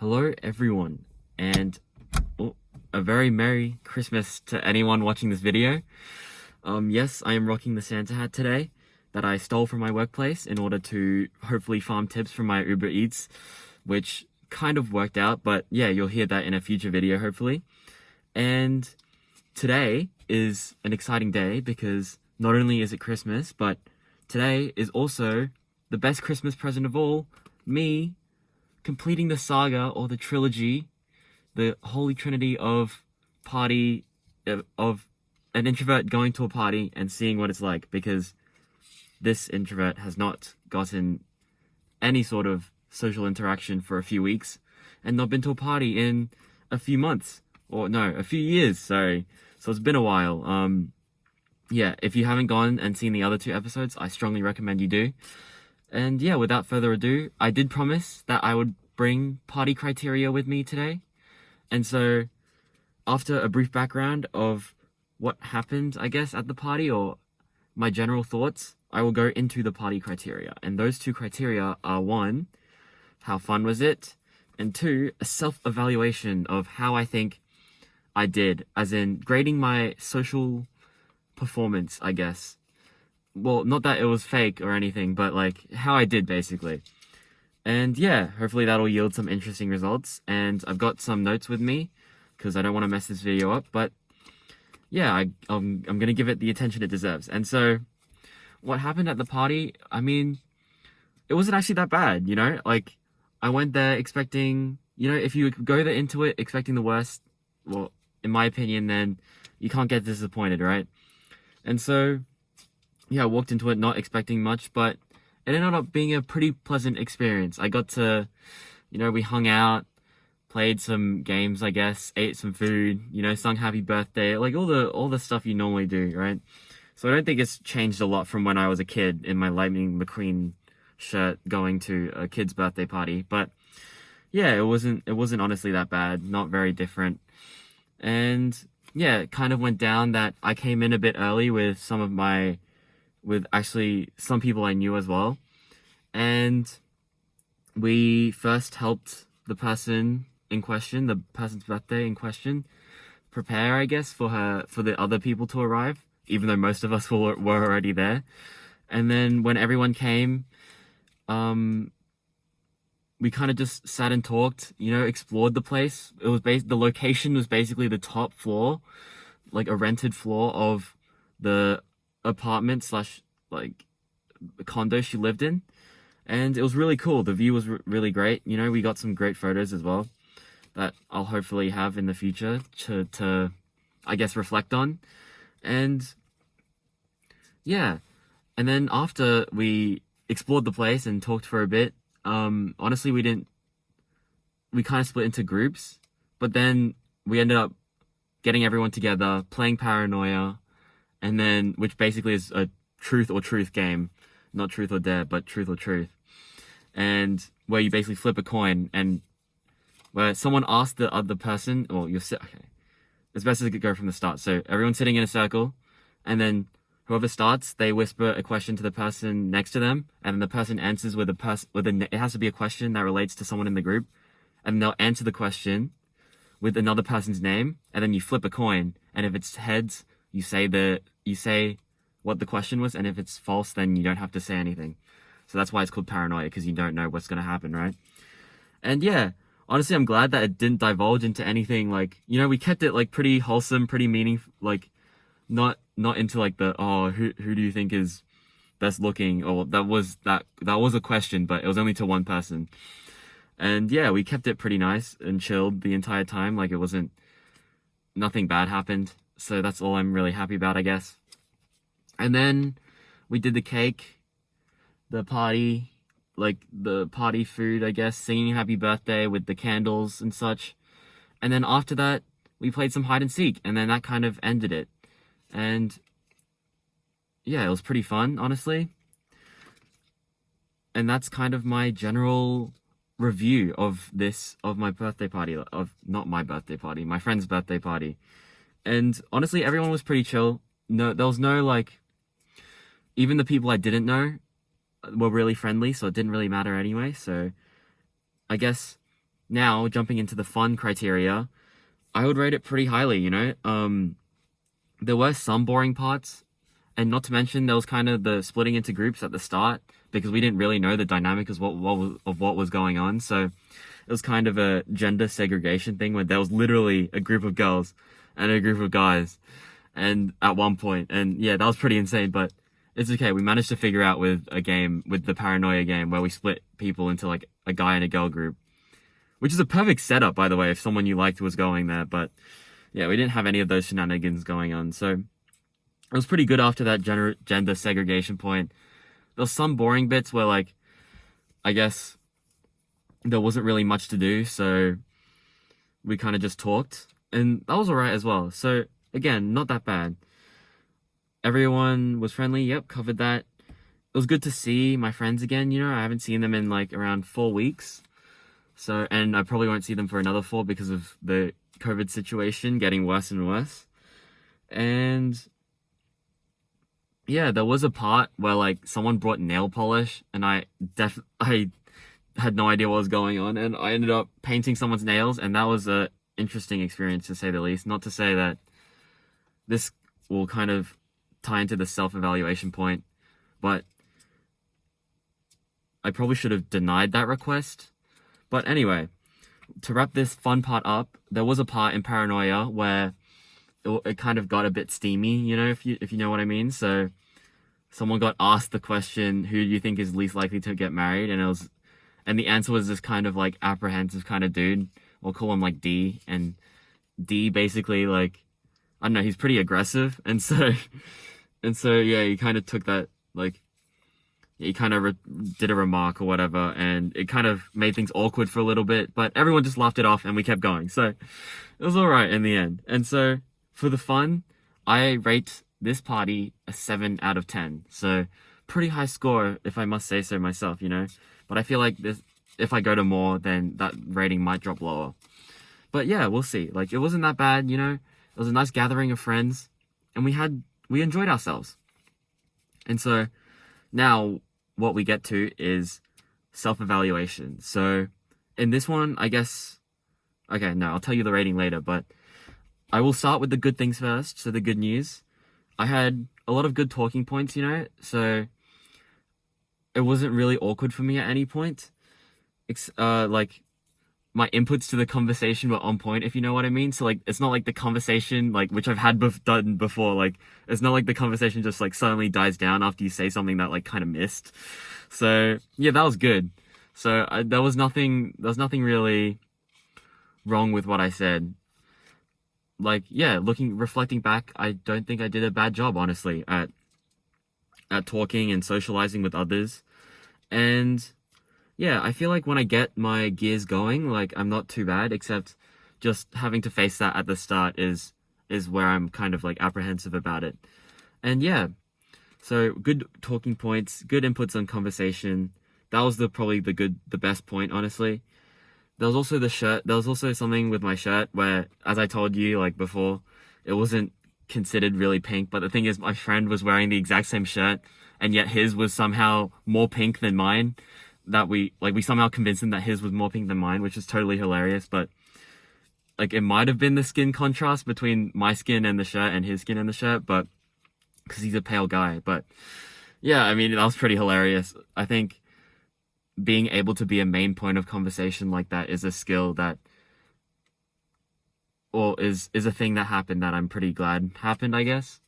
Hello, everyone, and a very Merry Christmas to anyone watching this video. Yes, I am rocking the Santa hat today that I stole from my workplace in order to hopefully farm tips from my Uber Eats, which kind of worked out, but yeah, you'll hear that in a future video, hopefully. And today is an exciting day because not only is it Christmas, but today is also the best Christmas present of all, me completing the saga or the trilogy, the holy trinity of of an introvert going to a party and seeing what it's like, because this introvert has not gotten any sort of social interaction for a few weeks and not been to a party in a few months, or no, a few years, sorry. So it's been a while. Yeah, if you haven't gone and seen the other two episodes, I strongly recommend you do. And yeah, without further ado, I did promise that I would bring party criteria with me today. And so, after a brief background of what happened, I guess, at the party, or my general thoughts, I will go into the party criteria. And those two criteria are: one, how fun was it? And two, a self-evaluation of how I think I did, as in grading my social performance, I guess. Well, not that it was fake or anything, but like how I did, basically. And yeah, hopefully that'll yield some interesting results. And I've got some notes with me because I don't want to mess this video up, but yeah, I'm gonna give it the attention it deserves. And so what happened at the party, I mean, it wasn't actually that bad, you know? Like, I went there expecting, you know, if you go there into it expecting the worst, well, in my opinion, then you can't get disappointed, right? And so yeah, I walked into it not expecting much, but it ended up being a pretty pleasant experience. I got to, you know, we hung out, played some games, I guess, ate some food, you know, sung happy birthday, like all the stuff you normally do, right? So I don't think it's changed a lot from when I was a kid in my Lightning McQueen shirt going to a kid's birthday party. But yeah, it wasn't honestly that bad, not very different. And yeah, it kind of went down that I came in a bit early with actually some people I knew as well. And we first helped the person in question, the person's birthday in question, prepare, I guess, for the other people to arrive, even though most of us were already there. And then when everyone came, we kind of just sat and talked, you know, explored the place. It was the location was basically the top floor, like a rented floor of the apartment slash like condo she lived in, and it was really cool. The view was really great. You know, we got some great photos as well that I'll hopefully have in the future to I guess reflect on. And yeah, and then after we explored the place and talked for a bit, honestly we kind of split into groups, but then we ended up getting everyone together, playing Paranoia, and then, which basically is a truth or truth game, not truth or dare, but truth or truth. And where you basically flip a coin, and where someone asks the other person, or okay, it's best to go from the start. So everyone's sitting in a circle, and then whoever starts, they whisper a question to the person next to them, and then the person answers with it has to be a question that relates to someone in the group, and they'll answer the question with another person's name, and then you flip a coin, and if it's heads, you say what the question was, and if it's false, then you don't have to say anything. So that's why it's called Paranoia, because you don't know what's going to happen, right? And yeah, honestly, I'm glad that it didn't divulge into anything, like, you know, we kept it like pretty wholesome, pretty meaningful, like not into like the, oh, who do you think is best looking, or that was a question, but it was only to one person. And yeah, we kept it pretty nice and chilled the entire time. Like, nothing bad happened. So that's all I'm really happy about, I guess. And then we did the cake, the party, like the party food, I guess, singing happy birthday with the candles and such. And then after that, we played some hide and seek, and then that kind of ended it. And yeah, it was pretty fun, honestly. And that's kind of my general review of my birthday party, not my birthday party, my friend's birthday party. And honestly, everyone was pretty chill. No, there was no, like, even the people I didn't know were really friendly, so it didn't really matter anyway. So I guess now jumping into the fun criteria, I would rate it pretty highly, you know? There were some boring parts, and not to mention there was kind of the splitting into groups at the start because we didn't really know the dynamic of what was going on. So it was kind of a gender segregation thing where there was literally a group of girls and a group of guys, and at one point, and yeah, that was pretty insane. But it's okay. We managed to figure out with a game, with the paranoia game, where we split people into like a guy and a girl group, which is a perfect setup, by the way, if someone you liked was going there. But yeah, we didn't have any of those shenanigans going on. So it was pretty good after that gender segregation point. There was some boring bits where, like, I guess there wasn't really much to do, so we kind of just talked, and that was alright as well. So again, not that bad. Everyone was friendly. Yep, covered that. It was good to see my friends again. You know, I haven't seen them in like around 4 weeks. So, and I probably won't see them for another 4 because of the COVID situation getting worse and worse. And yeah, there was a part where like someone brought nail polish, and I had no idea what was going on, and I ended up painting someone's nails, and that was a interesting experience to say the least. Not to say that this will kind of tie into the self-evaluation point, but I probably should have denied that request. But anyway, to wrap this fun part up, there was a part in Paranoia where it kind of got a bit steamy, you know, if you know what I mean. So someone got asked the question, who do you think is least likely to get married? And the answer was this kind of like apprehensive kind of dude. We'll call him like D. And D basically, like, I don't know, he's pretty aggressive. And so yeah, he kind of took that, like, he kind of did a remark or whatever, and it kind of made things awkward for a little bit, but everyone just laughed it off and we kept going. So it was all right in the end. And so for the fun, I rate this party a 7 out of 10. So pretty high score, if I must say so myself, you know. But I feel like this, if I go to more, then that rating might drop lower. But yeah, we'll see. Like, it wasn't that bad, you know. It was a nice gathering of friends, and we enjoyed ourselves. And so now what we get to is self-evaluation. So in this one, I guess, okay, no, I'll tell you the rating later, but I will start with the good things first. So the good news, I had a lot of good talking points, you know, so it wasn't really awkward for me at any point. Like, my inputs to the conversation were on point, if you know what I mean. So like, it's not like the conversation, like, which I've had done before. Like, it's not like the conversation just like suddenly dies down after you say something that like kind of missed. So yeah, that was good. So there was nothing really wrong with what I said. Like, yeah, reflecting back, I don't think I did a bad job, honestly, at talking and socializing with others. And yeah, I feel like when I get my gears going, like, I'm not too bad, except just having to face that at the start is where I'm kind of like apprehensive about it. And yeah, so good talking points, good inputs on conversation. That was probably the best point, honestly. There was also the shirt. There was also something with my shirt where, as I told you, like before, it wasn't considered really pink. But the thing is, my friend was wearing the exact same shirt, and yet his was somehow more pink than mine. We somehow convinced him that his was more pink than mine, which is totally hilarious. But like, it might have been the skin contrast between my skin and the shirt and his skin and the shirt, but because he's a pale guy. But yeah, I mean, that was pretty hilarious. I think being able to be a main point of conversation like that is a skill that, or is a thing that happened that I'm pretty glad happened, I guess.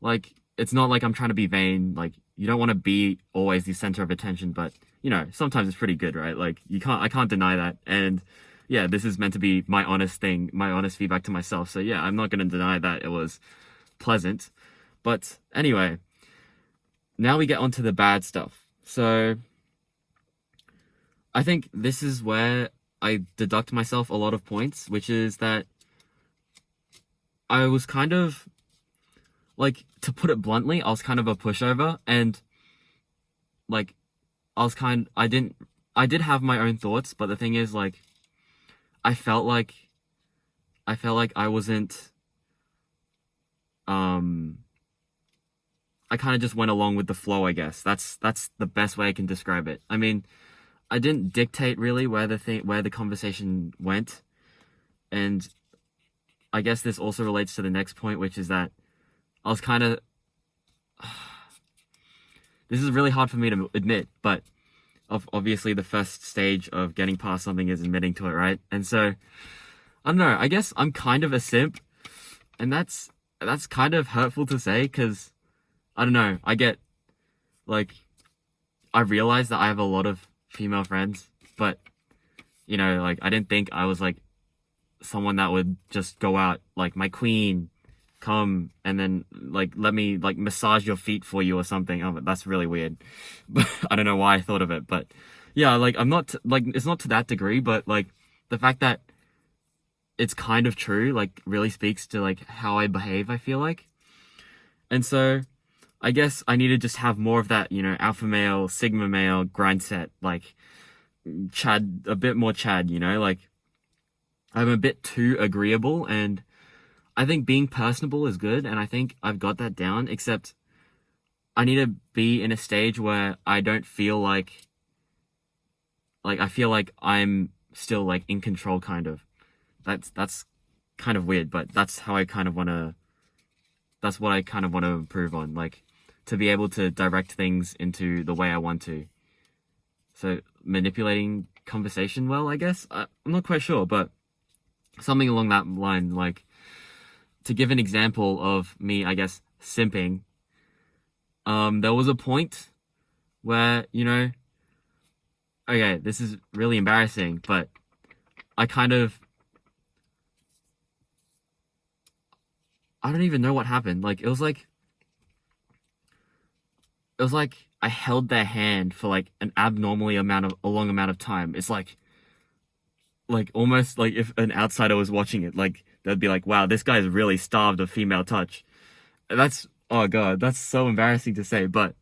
Like, it's not like I'm trying to be vain. Like, you don't want to be always the center of attention, but you know, sometimes it's pretty good, right? Like, I can't deny that. And yeah, this is meant to be my honest thing, my honest feedback to myself. So yeah, I'm not going to deny that it was pleasant. But anyway, now we get onto the bad stuff. So I think this is where I deduct myself a lot of points, which is that I was kind of, like, to put it bluntly, I was kind of a pushover, and like, I did have my own thoughts, but the thing is, like, I felt like I wasn't, I kind of just went along with the flow, I guess. That's the best way I can describe it. I mean, I didn't dictate really where the conversation went, and I guess this also relates to the next point, which is that I was kind of. This is really hard for me to admit, but obviously the first stage of getting past something is admitting to it, right? And so I don't know. I guess I'm kind of a simp, and that's kind of hurtful to say because I don't know. I get like I realize that I have a lot of female friends, but like I didn't think I was like someone that would just go out like my queen, come and then like let me like massage your feet for you or something. Oh, that's really weird. But I don't know why I thought of it, but yeah, like I'm not like it's not to that degree, but like the fact that it's kind of true like really speaks to like how I behave, I feel like. And so I guess I need to just have more of that, alpha male, sigma male grind set, like Chad, a bit more Chad, like I'm a bit too agreeable, and I think being personable is good, and I think I've got that down, except I need to be in a stage where I don't feel like I feel like I'm still like in control kind of. That's kind of weird, but that's how I kind of want to that's what I kind of want to improve on, like to be able to direct things into the way I want to. So manipulating conversation well, I guess. I'm not quite sure, but something along that line, like to give an example of me, I guess, simping. There was a point where, okay, this is really embarrassing, but I don't even know what happened. Like, it was like I held their hand for like an abnormally a long amount of time. It's like almost like if an outsider was watching it, like they'd be like, wow, this guy's really starved of female touch. That's, oh God, that's so embarrassing to say, but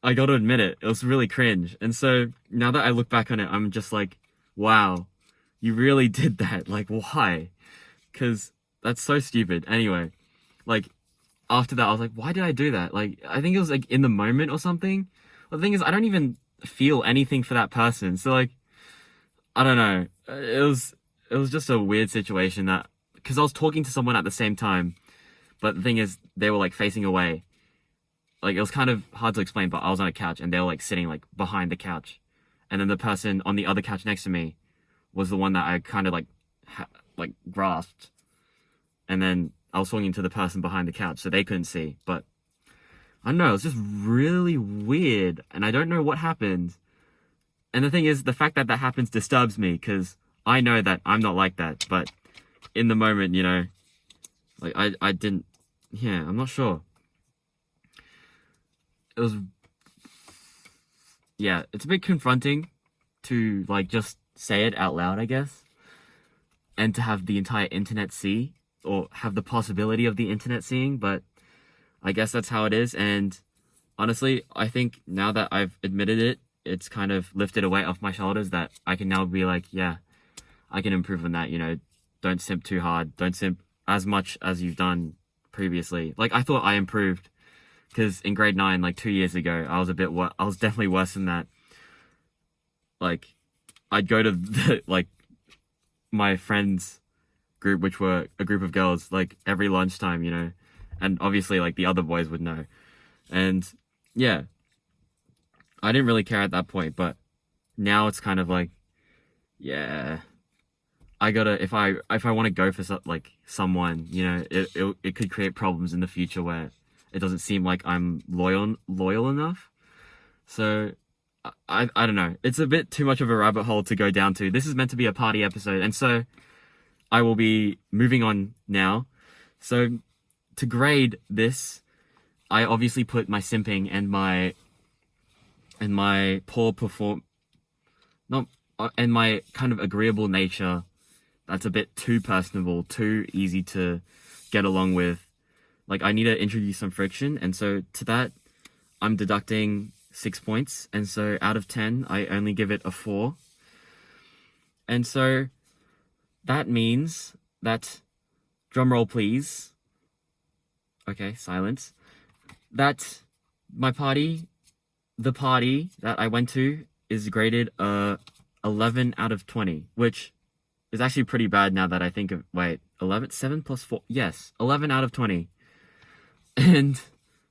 I gotta admit it was really cringe. And so now that I look back on it, I'm just like, wow, you really did that. Like, why? Because that's so stupid. Anyway, like, after that, I was like, why did I do that? Like, I think it was like in the moment or something. Well, the thing is, I don't even feel anything for that person. So like, I don't know. It was just a weird situation that, because I was talking to someone at the same time, but the thing is, they were like facing away. Like, it was kind of hard to explain, but I was on a couch and they were like sitting like behind the couch. And then the person on the other couch next to me was the one that I kind of like grasped. And then I was talking to the person behind the couch, so they couldn't see. But I don't know, it was just really weird, and I don't know what happened. And the thing is, the fact that that happens disturbs me, because I know that I'm not like that. But in the moment, like I didn't, yeah, I'm not sure. It was, yeah, it's a bit confronting to like just say it out loud, I guess, and to have the entire internet see, or have the possibility of the internet seeing, but I guess that's how it is. And honestly, I think now that I've admitted it, it's kind of lifted a weight off my shoulders that I can now be like, yeah, I can improve on that, don't simp too hard, don't simp as much as you've done previously. Like, I thought I improved, because in grade 9, like 2 years ago, I was definitely worse than that. Like, I'd go to like my friends group, which were a group of girls, like every lunchtime, and obviously like the other boys would know. And yeah, I didn't really care at that point, but now it's kind of like, yeah, I gotta, if I want to go for like someone, it could create problems in the future where it doesn't seem like I'm loyal enough. So I don't know, it's a bit too much of a rabbit hole to go down to. This is meant to be a party episode, and so I will be moving on now. So to grade this, I obviously put my simping and my poor not and my kind of agreeable nature. That's a bit too personable, too easy to get along with. Like, I need to introduce some friction, and so to that, I'm deducting 6 points, and so out of 10, I only give it a 4. And so that means that, drumroll please, okay, silence, that the party that I went to is graded 11 out of 20, which is actually pretty bad now that I think of. Wait, 11, 7 plus 4. Yes, 11 out of 20. And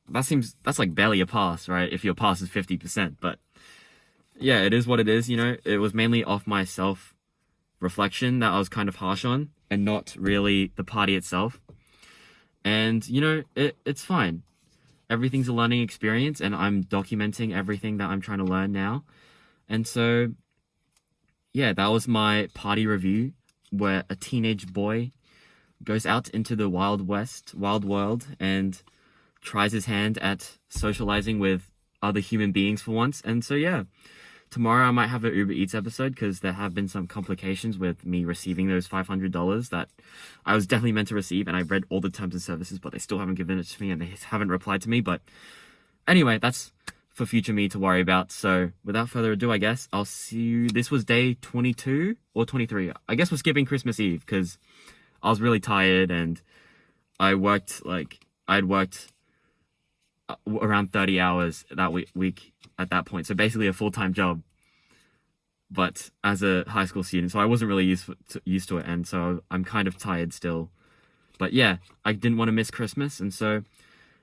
that's like barely a pass, right? If your pass is 50%. But yeah, it is what it is, you know? It was mainly off my self reflection that I was kind of harsh on, and not really the party itself. And, you know, it's fine. Everything's a learning experience, and I'm documenting everything that I'm trying to learn now. And so, yeah, that was my party review, where a teenage boy goes out into the wild west, wild world, and tries his hand at socializing with other human beings for once. And so, yeah, tomorrow I might have an Uber Eats episode, because there have been some complications with me receiving those $500 that I was definitely meant to receive, and I read all the terms and services, but they still haven't given it to me, and they haven't replied to me. But anyway, that's for future me to worry about. So without further ado, I guess I'll see you. This was day 22 or 23. I guess we're skipping Christmas Eve, because I was really tired, and I'd worked around 30 hours that week at that point. So basically a full-time job, but as a high school student. So I wasn't really used to it. And so I'm kind of tired still. But yeah, I didn't want to miss Christmas. And so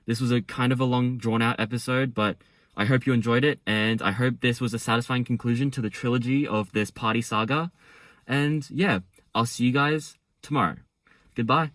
this was a kind of a long, drawn-out episode, but I hope you enjoyed it. And I hope this was a satisfying conclusion to the trilogy of this party saga. And yeah, I'll see you guys tomorrow. Goodbye.